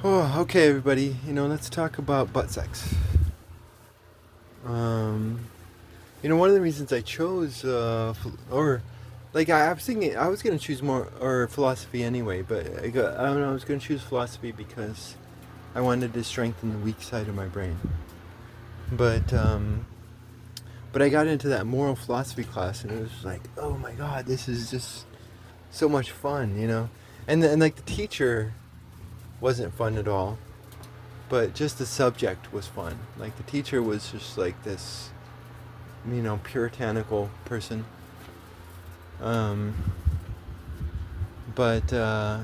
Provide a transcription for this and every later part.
Oh, okay, everybody. Let's talk about butt sex. Um, one of the reasons I chose, or like I was thinking, I was gonna choose more or philosophy anyway, but I don't know. I was gonna choose philosophy because I wanted to strengthen the weak side of my brain. But but I got into that moral philosophy class, and it was like, oh my god, this is just so much fun. And like the teacher wasn't fun at all, but just the subject was fun. Like the teacher was just like this, puritanical person. Um, but I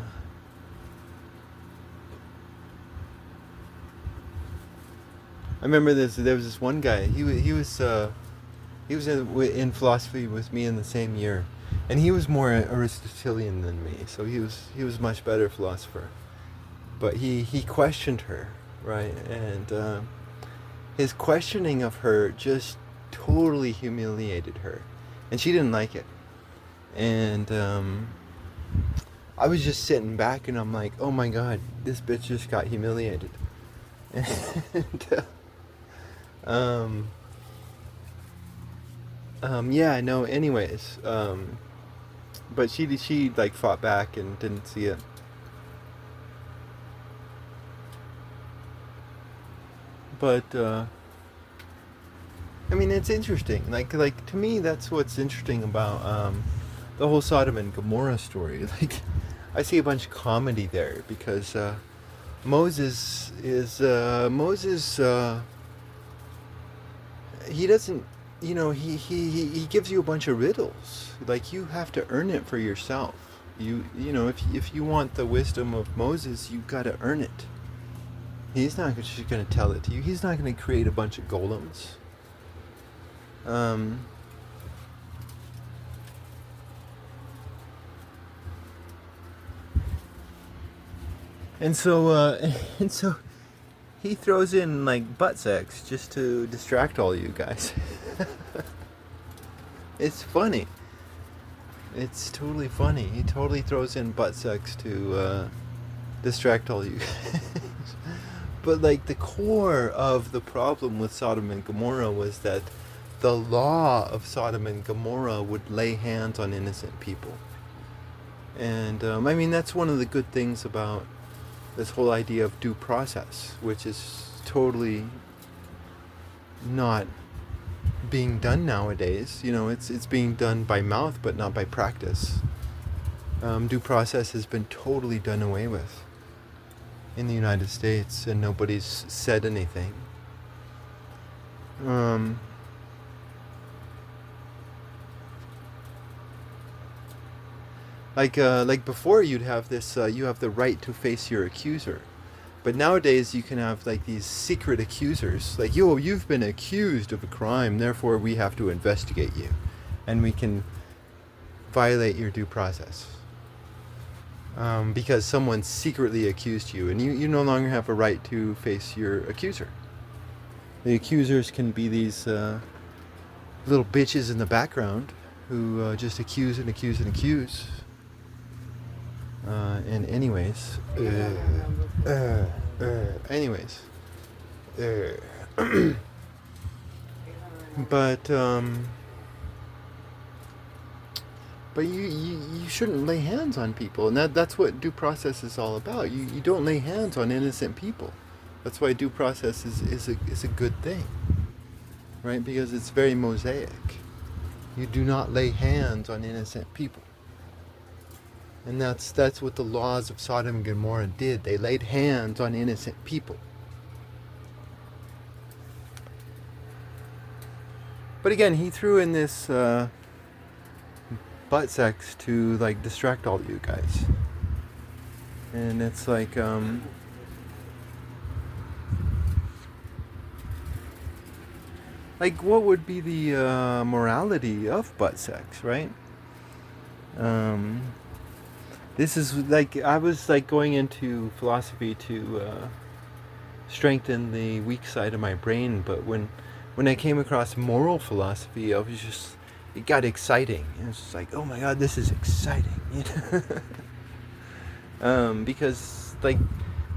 remember there was this one guy. He was in philosophy with me in the same year, and he was more Aristotelian than me. So he was much better philosopher. But he questioned her, right? And his questioning of her just totally humiliated her, and she didn't like it. And I was just sitting back, and I'm like, oh my god, this bitch just got humiliated. And um, yeah, no. Anyways, but she like fought back and didn't see it. But I mean, it's interesting. Like to me, that's what's interesting about the whole Sodom and Gomorrah story. Like, I see a bunch of comedy there because Moses. He doesn't. He gives you a bunch of riddles. Like, you have to earn it for yourself. If you want the wisdom of Moses, you got to earn it. He's not just going to tell it to you. He's not going to create a bunch of golems. Um, and so and so he throws in like butt sex just to distract all you guys. It's funny. It's totally funny. He totally throws in butt sex to distract all you guys. But like the core of the problem with Sodom and Gomorrah was that the law of Sodom and Gomorrah would lay hands on innocent people. And I mean, that's one of the good things about this whole idea of due process, which is totally not being done nowadays. It's being done by mouth, but not by practice. Due process has been totally done away with in the United States, and nobody's said anything. Um, like before, you'd have this. You have the right to face your accuser, but nowadays you can have like these secret accusers. Like, yo, you've been accused of a crime, therefore we have to investigate you, and we can violate your due process. Because someone secretly accused you, and you no longer have a right to face your accuser. The accusers can be these little bitches in the background who just accuse and accuse and accuse. And anyways, anyways, but you shouldn't lay hands on people, and that's what due process is all about. You don't lay hands on innocent people. That's why due process is a good thing, right? Because it's very Mosaic. You do not lay hands on innocent people. And that's what the laws of Sodom and Gomorrah did. They laid hands on innocent people. But again, he threw in this butt sex to like distract all you guys. And it's like what would be the morality of butt sex, right? Um, this is like I was like going into philosophy to strengthen the weak side of my brain, but when I came across moral philosophy, I was just it got exciting. It was just like, oh my god, this is exciting, because like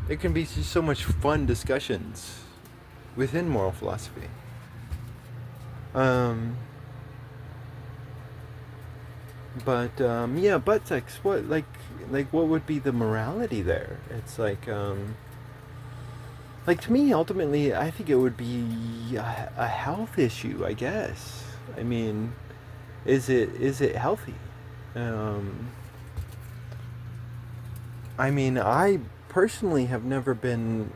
there can be just so much fun discussions within moral philosophy. Um, yeah, Buttsex. Like what would be the morality there? It's like to me, ultimately, I think it would be a health issue. I guess. I mean, is it healthy? Um, I mean, I personally have never been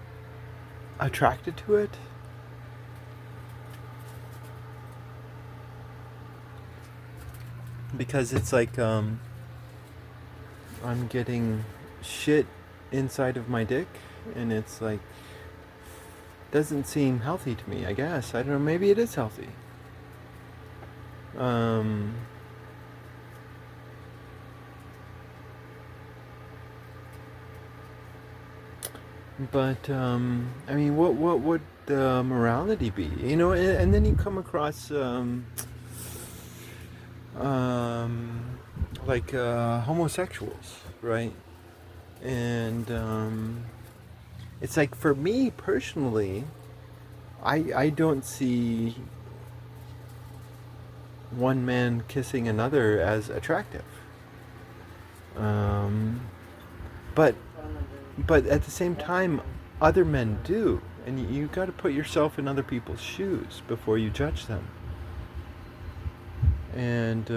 attracted to it. Because it's like I'm getting shit inside of my dick, and it's like doesn't seem healthy to me. I guess I don't know. Maybe it is healthy. Um, but I mean, what would the morality be? You know, and then you come across um, like homosexuals, right? And it's like for me personally, I don't see one man kissing another as attractive. Um, but but at the same time, other men do, and you got to put yourself in other people's shoes before you judge them. And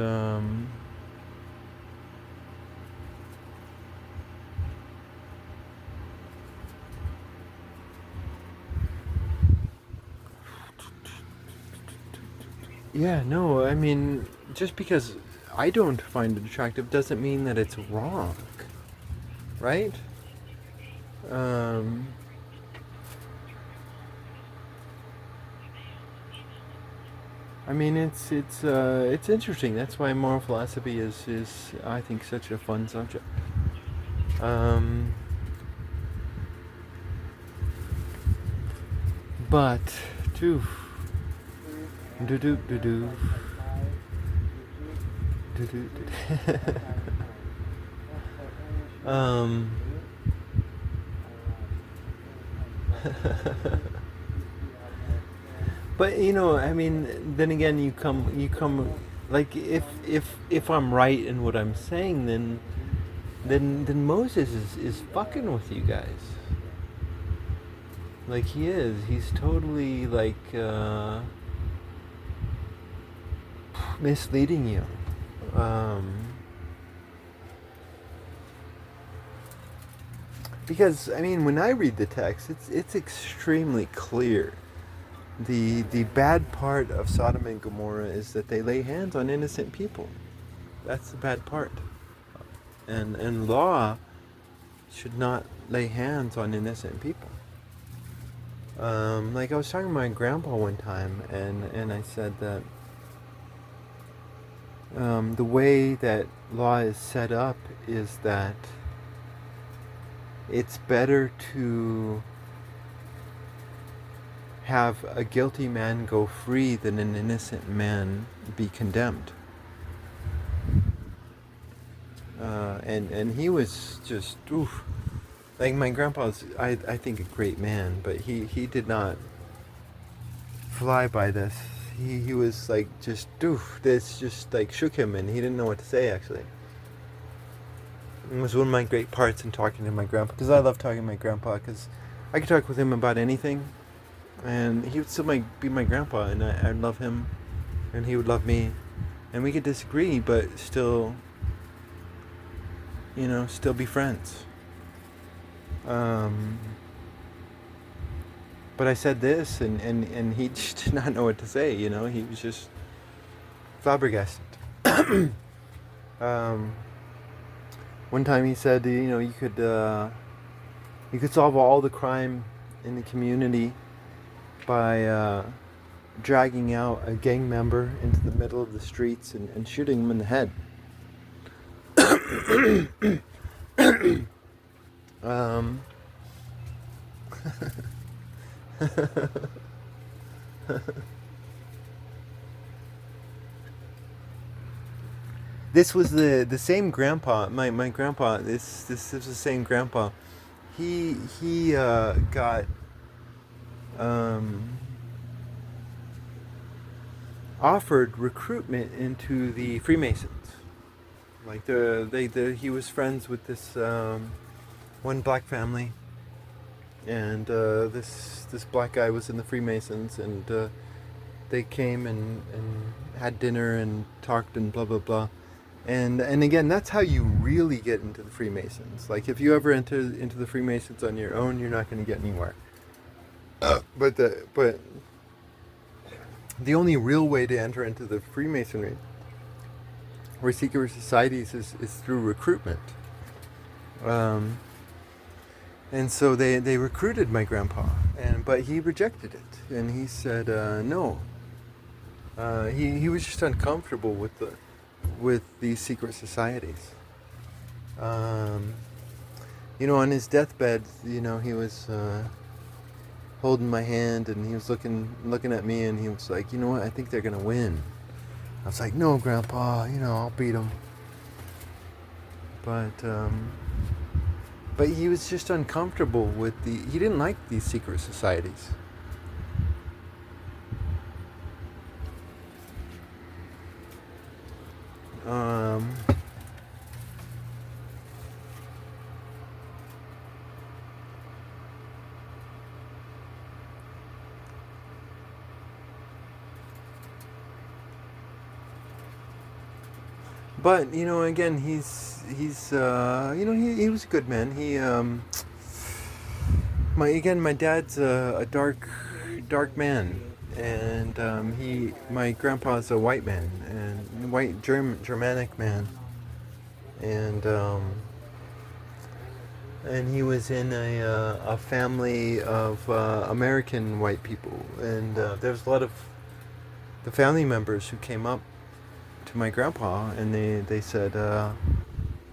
yeah, no, I mean, just because I don't find it attractive doesn't mean that it's wrong, right? Um, I mean, it's interesting. That's why moral philosophy is I think such a fun subject. Um, but do do do do do do do. um. But you know, I mean, then again, you come, like if I'm right in what I'm saying, then Moses is fucking with you guys. Like he is. He's totally like misleading you. Because I mean, when I read the text, it's extremely clear. The bad part of Sodom and Gomorrah is that they lay hands on innocent people. That's the bad part. And law should not lay hands on innocent people. Like I was talking to my grandpa one time, and I said that the way that law is set up is that it's better to have a guilty man go free than an innocent man be condemned. And he was just oof. Like my grandpa's, I think a great man, but he did not fly by this. He was like just oof. This just like shook him, and he didn't know what to say actually. It was one of my great parts in talking to my grandpa, because I love talking to my grandpa, because I could talk with him about anything, and he would still be my grandpa, and I'd love him, and he would love me, and we could disagree, but still, still be friends. But I said this, and he just did not know what to say. He was just flabbergasted. um, One time he said, you could solve all the crime in the community by dragging out a gang member into the middle of the streets and shooting him in the head. um, This was the same grandpa. My grandpa. This is the same grandpa. he got um, offered recruitment into the Freemasons. Like he was friends with this one black family, and this black guy was in the Freemasons, and they came and had dinner and talked and blah blah blah. And again, that's how you really get into the Freemasons. Like if you ever enter into the Freemasons on your own, you're not going to get anywhere. But the only real way to enter into the Freemasonry or secret societies is through recruitment. Um, and so they recruited my grandpa, but he rejected it, and he said no. He was just uncomfortable with these secret societies. On his deathbed, he was holding my hand, and he was looking at me, and he was like, you know what, I think they're gonna win. I was like, no, Grandpa, I'll beat them. But he was just uncomfortable with he didn't like these secret societies. But again, he's he was a good man. My dad's a dark man, and my grandpa's a white man, and white Germanic man, and he was in a family of American white people, and there's a lot of the family members who came up to my grandpa, and they said,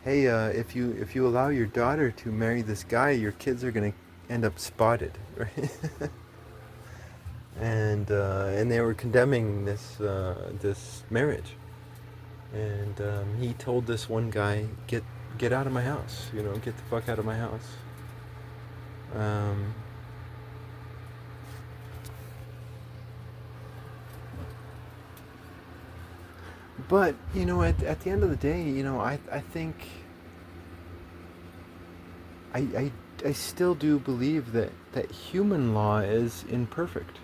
hey, if you allow your daughter to marry this guy, your kids are gonna end up spotted, right? and they were condemning this marriage, and he told this one guy, get out of my house, get the fuck out of my house. But at the end of the day, I think I still do believe that human law is imperfect,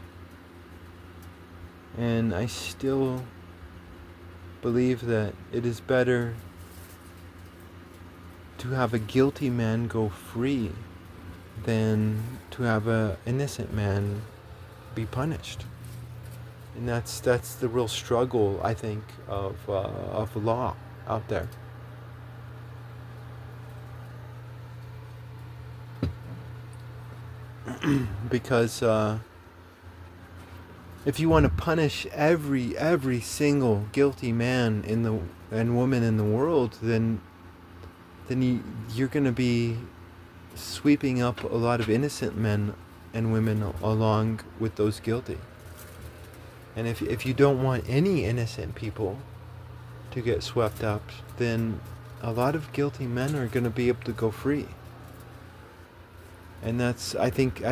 and I still believe that it is better to have a guilty man go free than to have a innocent man be punished. And that's the real struggle, I think, of law out there. Because if you want to punish every single guilty man and woman in the world, then you're going to be sweeping up a lot of innocent men and women along with those guilty. And if you don't want any innocent people to get swept up, then a lot of guilty men are going to be able to go free. And I think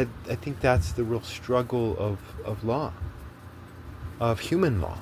that's the real struggle of law, of human law.